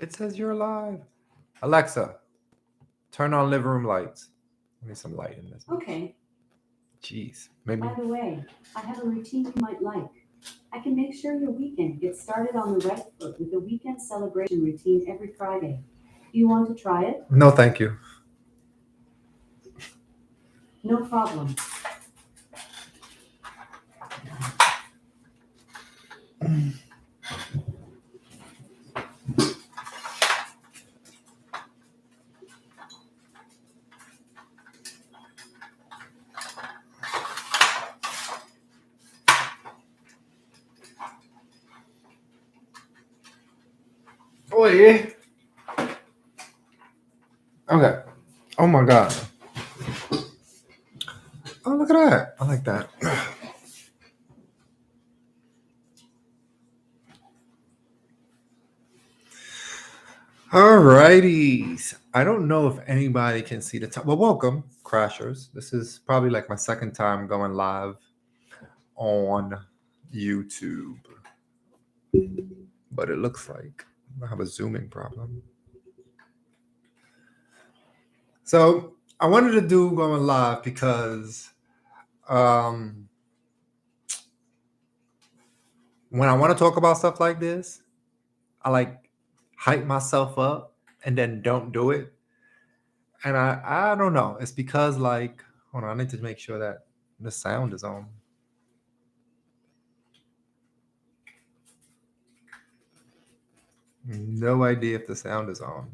It says you're live. Alexa, turn on living room lights. I need some light in this. Okay. Jeez. Maybe. By the way, I have a routine you might like. I can make sure your weekend gets started on the right foot with a weekend celebration routine every Friday. Do you want to try it? No, thank you. No problem. Oh, yeah. Okay. Oh, my God. Oh, look at that. I like that. Alrighties. I don't know if anybody can see the top. Well, welcome, Crashers. This is probably like my second time going live on YouTube. But it looks like I have a zooming problem. So I wanted to do going live because when I want to talk about stuff like this, I like hype myself up and then don't do it. And I don't know. It's because like, hold on, I need to make sure that the sound is on. No idea if the sound is on.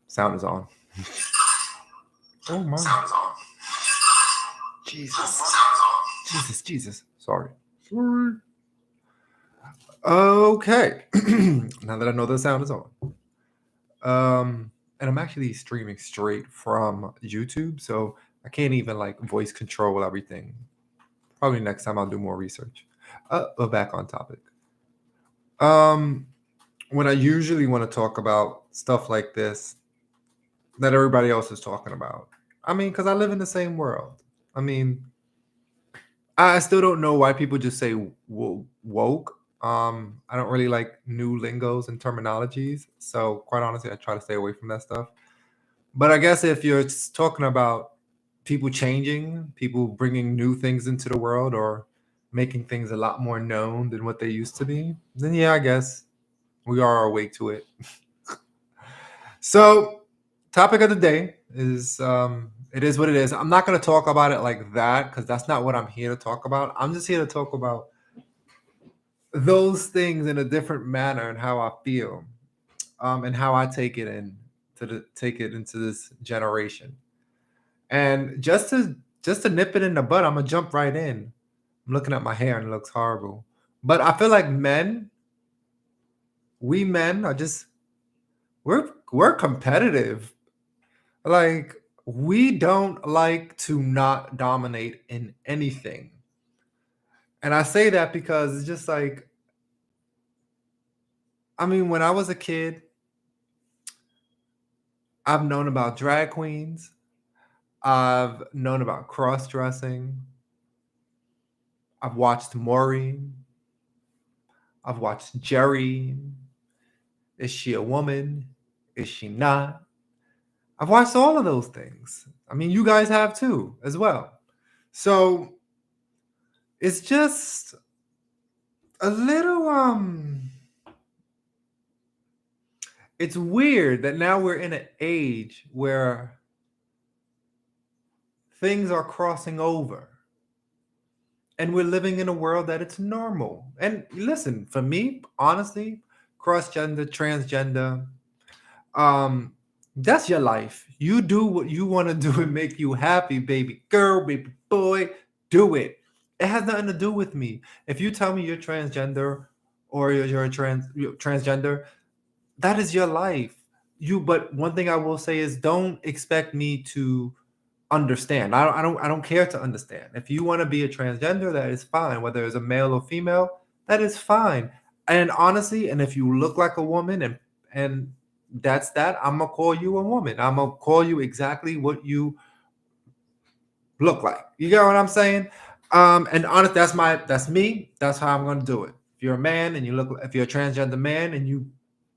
Sound is on. Oh my. Sound is on. Jesus. Sorry. Okay. Now that I know the sound is on. And I'm actually streaming straight from YouTube, so I can't even like voice control everything. Probably next time I'll do more research. But back on topic. When I usually want to talk about stuff like this that everybody else is talking about. I mean, because I live in the same world. I mean, I still don't know why people just say woke. I don't really like new lingos and terminologies. So quite honestly, I try to stay away from that stuff. But I guess if you're talking about people changing, people bringing new things into the world or making things a lot more known than what they used to be, then yeah, I guess we are awake to it. So, topic of the day is it is what it is. I'm not going to talk about it like that because that's not what I'm here to talk about. I'm just here to talk about those things in a different manner and how I feel, and how I take it into this generation. And just to nip it in the bud, I'm gonna jump right in. I'm looking at my hair and it looks horrible, but I feel like we men are just we're competitive. Like we don't like to not dominate in anything. And I say that because it's just like, I mean, when I was a kid, I've known about drag queens. I've known about cross dressing. I've watched Maureen. I've watched Jerry. Is she a woman? Is she not? I've watched all of those things. I mean, you guys have too, as well. So it's just a little it's weird that now we're in an age where things are crossing over and we're living in a world that it's normal. And listen, for me, honestly, cross-gender, transgender, that's your life. You do what you want to do and make you happy, baby girl, baby boy, do it. It has nothing to do with me. If you tell me you're transgender or you're transgender, that is your life. But one thing I will say is don't expect me to understand. I don't care to understand. If you want to be a transgender, that is fine. Whether it's a male or female, that is fine. And honestly, and if you look like a woman and that's that, I'm gonna call you a woman. I'm gonna call you exactly what you look like. You get what I'm saying? And honestly, that's me. That's how I'm gonna do it. If you're a man and if you're a transgender man and you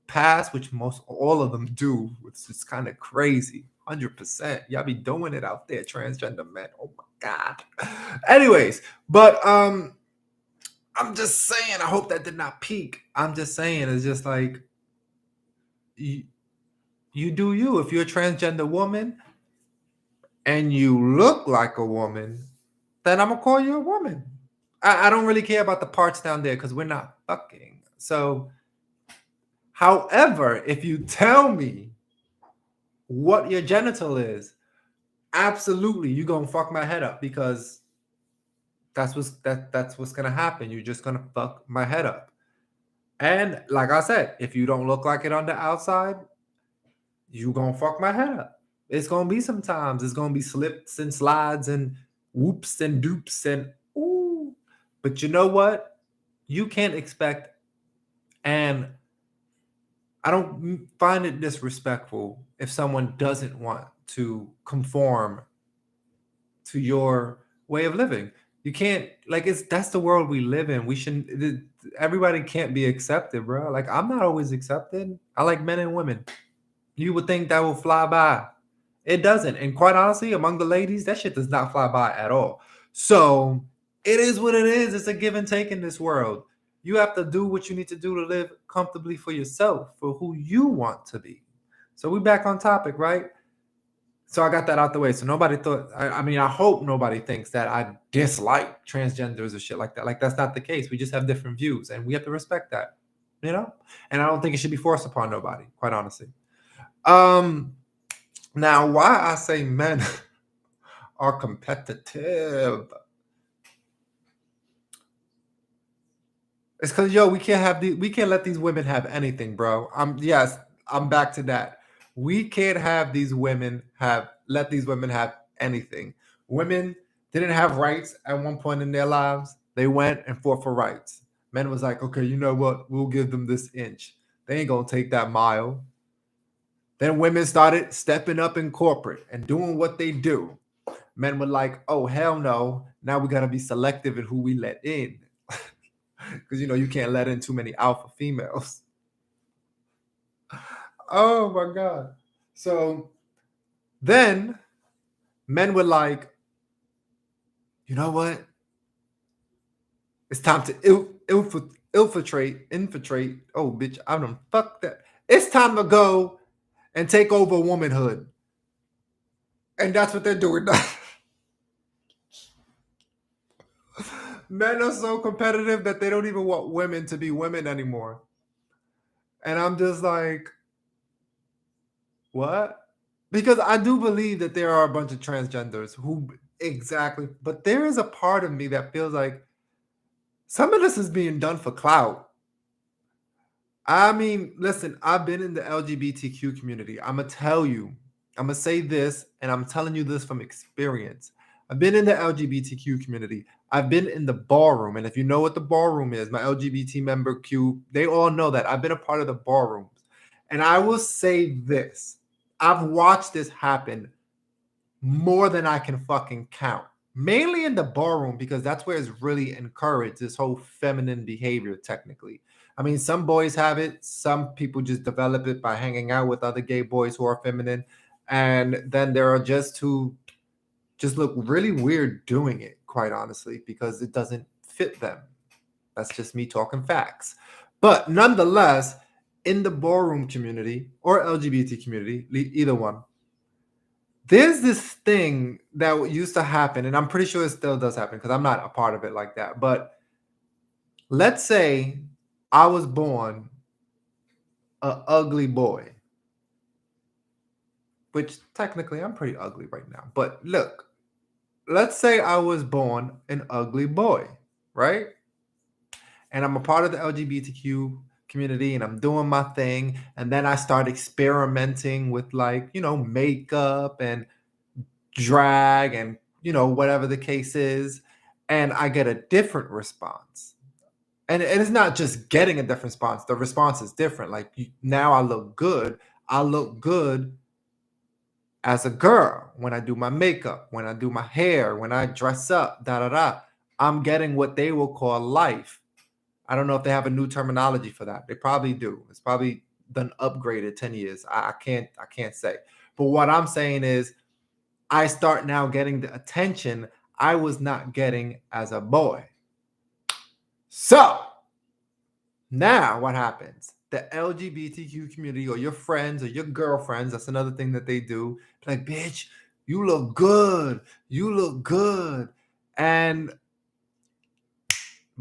pass, which most all of them do, which is kind of crazy. 100%. Y'all be doing it out there, transgender men. Oh my god. Anyways, but I'm just saying, I hope that did not peak. I'm just saying, it's just like you, you do you. If you're a transgender woman and you look like a woman, then I'm gonna call you a woman. I don't really care about the parts down there because we're not fucking. So, however, if you tell me what your genital is, absolutely, you gonna fuck my head up because that's what's gonna happen. You're just gonna fuck my head up. And like I said, if you don't look like it on the outside, you gonna fuck my head up. It's gonna be sometimes. It's gonna be slips and slides and whoops and doops and ooh. But you know what? You can't expect, and I don't find it disrespectful if someone doesn't want to conform to your way of living. You can't like it's that's the world we live in. We shouldn't. Everybody can't be accepted, bro. Like I'm not always accepted. I like men and women. You would think that will fly by. It doesn't. And quite honestly, among the ladies, that shit does not fly by at all. So it is what it is. It's a give and take in this world. You have to do what you need to do to live comfortably for yourself, for who you want to be. So we back on topic, right? So I got that out the way. So nobody thought, I mean, I hope nobody thinks that I dislike transgenders or shit like that. Like, that's not the case. We just have different views and we have to respect that, you know? And I don't think it should be forced upon nobody, quite honestly. Now why I say men are competitive. It's because we can't let these women have anything, bro. I'm back to that. We can't have let these women have anything. Women didn't have rights at one point in their lives. They went and fought for rights. Men was like, okay, you know what? We'll give them this inch. They ain't gonna take that mile. Then women started stepping up in corporate and doing what they do. Men were like, oh, hell no. Now we got to be selective in who we let in. Because, you can't let in too many alpha females. Oh, my God. So then men were like, you know what? It's time to infiltrate. Oh, bitch, I don't fuck that. It's time to go and take over womanhood. And that's what they're doing now. Men are so competitive that they don't even want women to be women anymore. And I'm just like, what? Because I do believe that there are a bunch of transgenders who exactly, but there is a part of me that feels like some of this is being done for clout. I mean, listen, I've been in the LGBTQ community. I'm going to tell you, I'm going to say this, and I'm telling you this from experience. I've been in the LGBTQ community. I've been in the ballroom. And if you know what the ballroom is, my LGBT member Q, they all know that. I've been a part of the ballrooms. And I will say this. I've watched this happen more than I can fucking count. Mainly in the ballroom because that's where it's really encouraged, this whole feminine behavior, technically. I mean, some boys have it. Some people just develop it by hanging out with other gay boys who are feminine. And then there are just who just look really weird doing it, quite honestly, because it doesn't fit them. That's just me talking facts. But nonetheless, in the ballroom community or LGBT community, either one, there's this thing that used to happen, and I'm pretty sure it still does happen because I'm not a part of it like that. But let's say I was born an ugly boy, which technically I'm pretty ugly right now. But look, let's say I was born an ugly boy, right? And I'm a part of the LGBTQ community and I'm doing my thing. And then I start experimenting with makeup and drag and, whatever the case is. And I get a different response. And it's not just getting a different response. The response is different. Like now I look good. I look good as a girl when I do my makeup, when I do my hair, when I dress up, da da da. I'm getting what they will call life. I don't know if they have a new terminology for that. They probably do. It's probably done upgraded 10 years. I can't say. But what I'm saying is I start now getting the attention I was not getting as a boy. So now what happens? The LGBTQ community or your friends or your girlfriends, that's another thing that they do. Like, bitch, you look good. You look good. And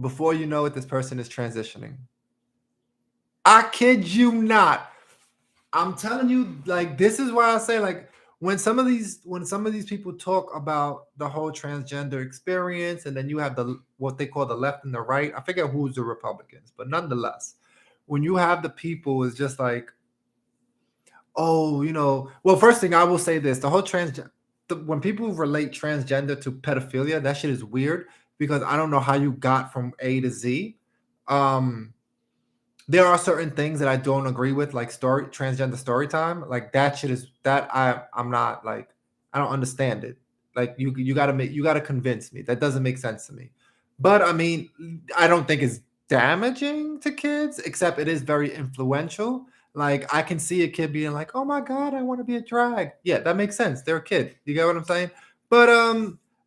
before you know it, this person is transitioning. I kid you not. I'm telling you, like, this is why I say, like, when some of these people talk about the whole transgender experience, and then you have the what they call the left and the right. I forget who's the Republicans, but nonetheless, when you have the people, is just like, oh, well, first thing I will say this: the whole when people relate transgender to pedophilia, that shit is weird because I don't know how you got from A to Z. There are certain things that I don't agree with, like transgender story time. Like that shit is that I'm not like I don't understand it. Like you gotta convince me. That doesn't make sense to me. But I mean, I don't think it's damaging to kids, except it is very influential. Like I can see a kid being like, "Oh my god, I want to be a drag." Yeah, that makes sense. They're a kid. You get what I'm saying? But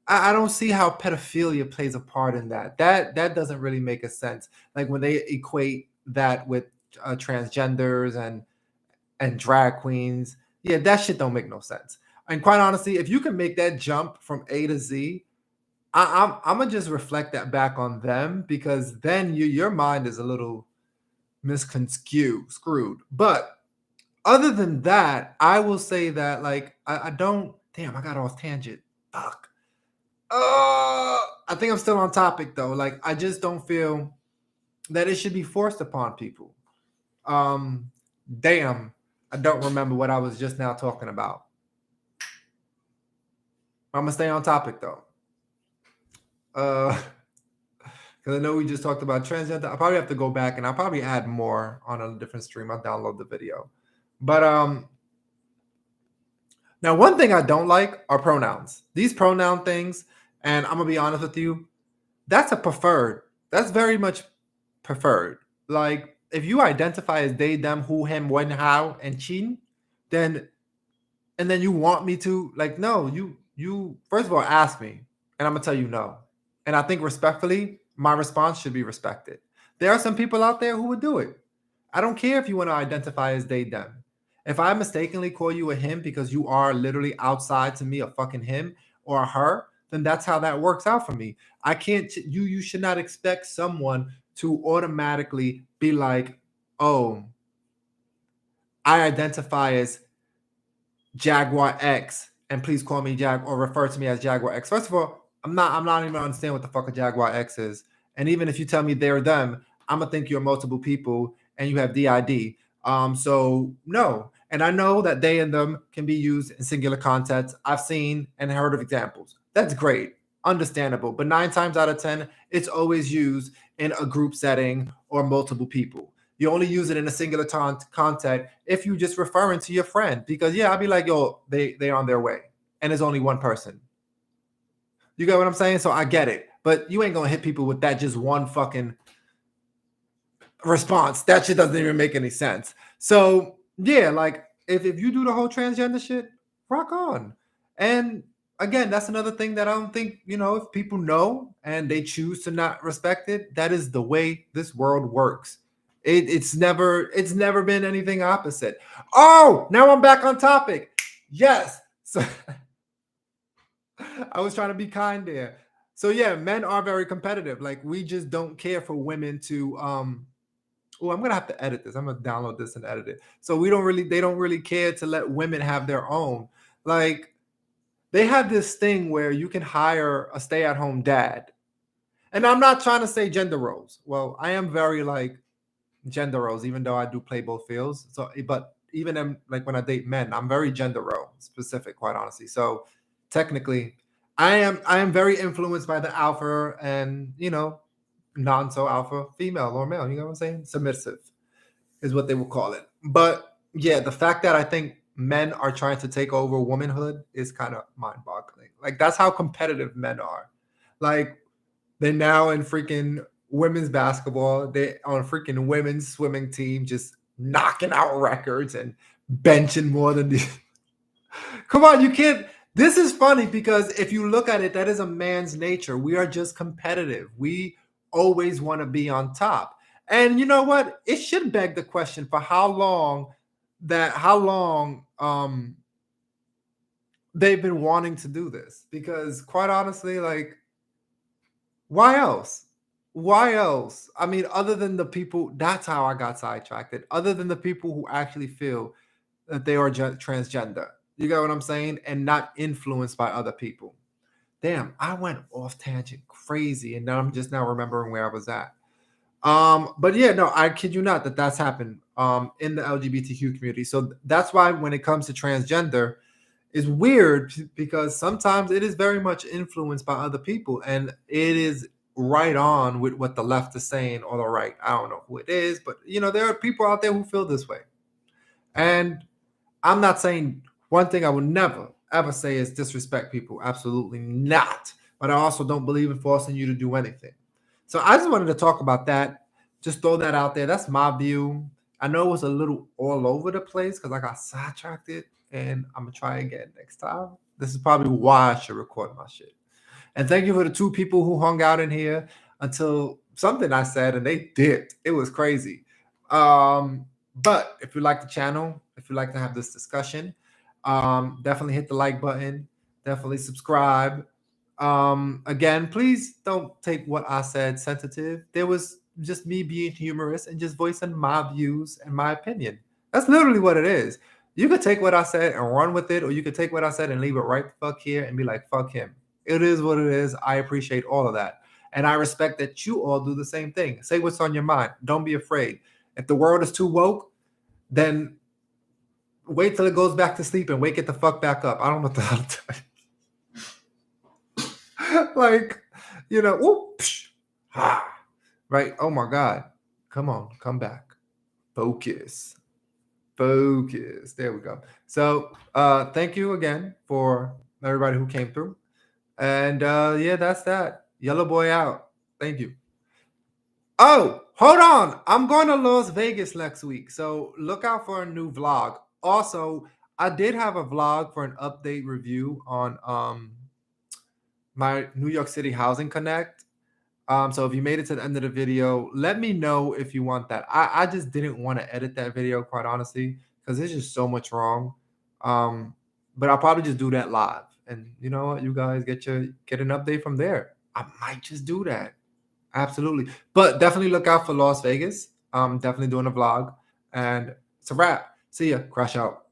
I don't see how pedophilia plays a part in that. That doesn't really make a sense. Like when they equate that with transgenders and drag queens, yeah, that shit don't make no sense. And quite honestly, if you can make that jump from A to Z, I'm gonna just reflect that back on them because then your mind is a little misconstrued, screwed. But other than that, I will say that like I don't. Damn, I got off tangent. Fuck. I think I'm still on topic though. Like I just don't feel that it should be forced upon people. Um, damn, I don't remember what I was just now talking about. I'm gonna stay on topic though. Because I know we just talked about transgender. I probably have to go back and I'll probably add more on a different stream. I'll download the video. But now one thing I don't like are pronouns. These pronoun things, and I'm gonna be honest with you, that's a preferred. That's very much preferred. Like if you identify as they, them, who, him, when, how, and chin, then and then you want me to like no, you first of all ask me, and I'm gonna tell you no. And I think respectfully, my response should be respected. There are some people out there who would do it. I don't care if you want to identify as they, them. If I mistakenly call you a him because you are literally outside to me a fucking him or a her, then that's how that works out for me. I can't you should not expect someone to automatically be like, "Oh, I identify as Jaguar X and please call me Jag or refer to me as Jaguar X." First of all, I'm not even understand what the fuck a Jaguar X is. And even if you tell me they're them, I'm gonna think you're multiple people and you have DID. So no. And I know that they and them can be used in singular contexts. I've seen and heard of examples. That's great, understandable. But 9 times out of 10, it's always used in a group setting or multiple people. You only use it in a singular context if you just referring to your friend. Because yeah, I'll be like, yo, they're on their way. And there's only one person. You get what I'm saying? So I get it. But you ain't gonna hit people with that just one fucking response. That shit doesn't even make any sense. So yeah, like if you do the whole transgender shit, rock on. And again, that's another thing that I don't think, if people know and they choose to not respect it, that is the way this world works. It's never been anything opposite. Oh, now I'm back on topic. Yes. So I was trying to be kind there. So yeah, men are very competitive. Like we just don't care for women to oh, I'm gonna have to edit this. I'm gonna download this and edit it. So they don't really care to let women have their own. Like they have this thing where you can hire a stay-at-home dad. And I'm not trying to say gender roles. Well, I am very like gender roles, even though I do play both fields. So, but even like when I date men, I'm very gender role specific, quite honestly. So technically, I am very influenced by the alpha and non so alpha female or male. You know what I'm saying? Submissive is what they will call it. But yeah, the fact that I think men are trying to take over womanhood is kind of mind boggling. Like that's how competitive men are. Like They're now in freaking women's basketball. They on a freaking women's swimming team, just knocking out records and benching more than the. Come on, you can't. This is funny because if you look at it, that is a man's nature. We are just competitive. We always want to be on top. And you know what? It should beg the question for how long they've been wanting to do this. Because quite honestly, like, why else? Why else? I mean, other than the people, that's how I got sidetracked. Other than the people who actually feel that they are transgender. You get what I'm saying? And not influenced by other people. Damn, I went off tangent crazy, and now I'm just now remembering where I was at. But yeah, no, I kid you not that that's happened in the LGBTQ community. So that's why when it comes to transgender, it's weird because sometimes it is very much influenced by other people, and it is right on with what the left is saying or the right. I don't know who it is, but you know, there are people out there who feel this way. And I'm not saying one thing I would never ever say is disrespect people. Absolutely not. But I also don't believe in forcing you to do anything. So I just wanted to talk about that. Just throw that out there. That's my view. I know it was a little all over the place because I got sidetracked, and I'm gonna try again next time. This is probably why I should record my shit. And thank you for the 2 people who hung out in here until something I said and they dipped. It was crazy. But if you like the channel, if you like to have this discussion, definitely hit the like button. Definitely subscribe. Again, please don't take what I said sensitive. There was just me being humorous and just voicing my views and my opinion. That's literally what it is. You could take what I said and run with it, or you could take what I said and leave it right the fuck here and be like, fuck him. It is what it is. I appreciate all of that. And I respect that you all do the same thing. Say what's on your mind. Don't be afraid. If the world is too woke, then wait till it goes back to sleep and wake it the fuck back up. I don't know what the hell to tell you. Like, you know, whoop, psh, right? Oh my God. Come on, come back. Focus. Focus. There we go. So thank you again for everybody who came through. And yeah, that's that. Yellow Boy out. Thank you. Oh, hold on. I'm going to Las Vegas next week. So look out for a new vlog. Also, I did have a vlog for an update review on my New York City Housing Connect. So if you made it to the end of the video, let me know if you want that. I just didn't want to edit that video, quite honestly, because there's just so much wrong. But I'll probably just do that live. And you know what? You guys get an update from there. I might just do that. Absolutely. But definitely look out for Las Vegas. Definitely doing a vlog. And it's a wrap. See ya. Crash out.